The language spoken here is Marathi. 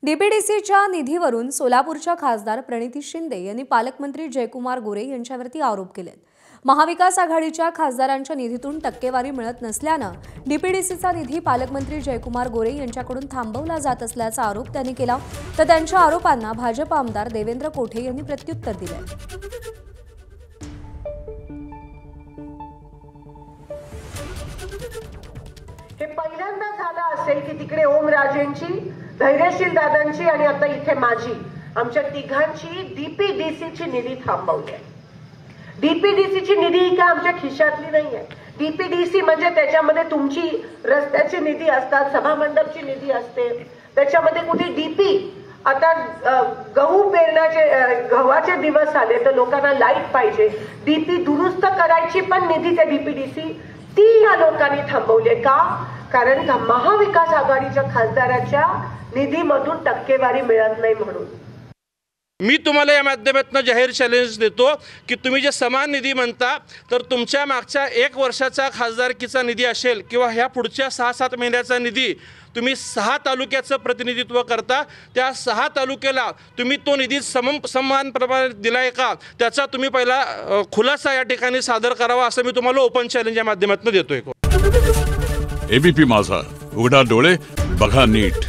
डीपीडीसीच्या निधीवरून सोलापूरच्या खासदार प्रणिती शिंदे यांनी पालकमंत्री जयकुमार गोरे यांच्यावरती आरोप केलेत। महाविकास आघाडीच्या खासदारांच्या निधीतून टक्केवारी मिळत नसल्याने डीपीडीसीचा निधी पालकमंत्री जयकुमार गोरे यांच्याकडून थांबवला जात असल्याचा आरोप त्यांनी केला। तर त्यांच्या आरोपांना भाजप आमदार देवेंद्र कोठे यांनी प्रत्युत्तर दिले। हे पहिल्यांदा झालं असेल की तिकडे ओमराजेंची, धैर्यशील दादांची आणि आता इथे माझी, आमच्या तिघांची डीपीडीसीची निधी थांबवली आहे। डीपीडीसीची निधी ही काय आमच्या खिशातली नाहीये। डीपीडीसी म्हणजे त्याच्यामध्ये तुमची रस्त्याची निधी असतात, सभामंडपची निधी असते, त्याच्यामध्ये कुठे डीपी आता गहू पेरण्याचे गव्हाचे दिवस आले तर लोकांना लाईट पाहिजे, डीपी दुरुस्त करायची पण निधी त्या डीपीडीसी ती या लोकांनी थांबवली का? कारण महाविकास आघाडीच्या खासदाराच्या निधीमधून टक्केवारी मिळत नाही म्हणून। मी तुम्हाला या माध्यमातून जाहीर चॅलेंज देतो की तुम्ही जे समान निधी म्हणता तर तुमच्या मागच्या 1 वर्षाचा खासदारकीचा निधी असेल किंवा ह्या पुढच्या 6-7 महिन्याचा निधी तुम्ही 6 तालुक्याचं प्रतिनिधित्व करता, त्या 6 तालुक्याला तुम्ही तो निधी समान प्रमाणात दिलाय का त्याचा तुम्ही पहिला खुलासा या ठिकाणी सादर करावा असं मी तुम्हाला ओपन चॅलेंज या माध्यमातून देतोय। एबीपी माझा, उघडा डोळे बघा नीट।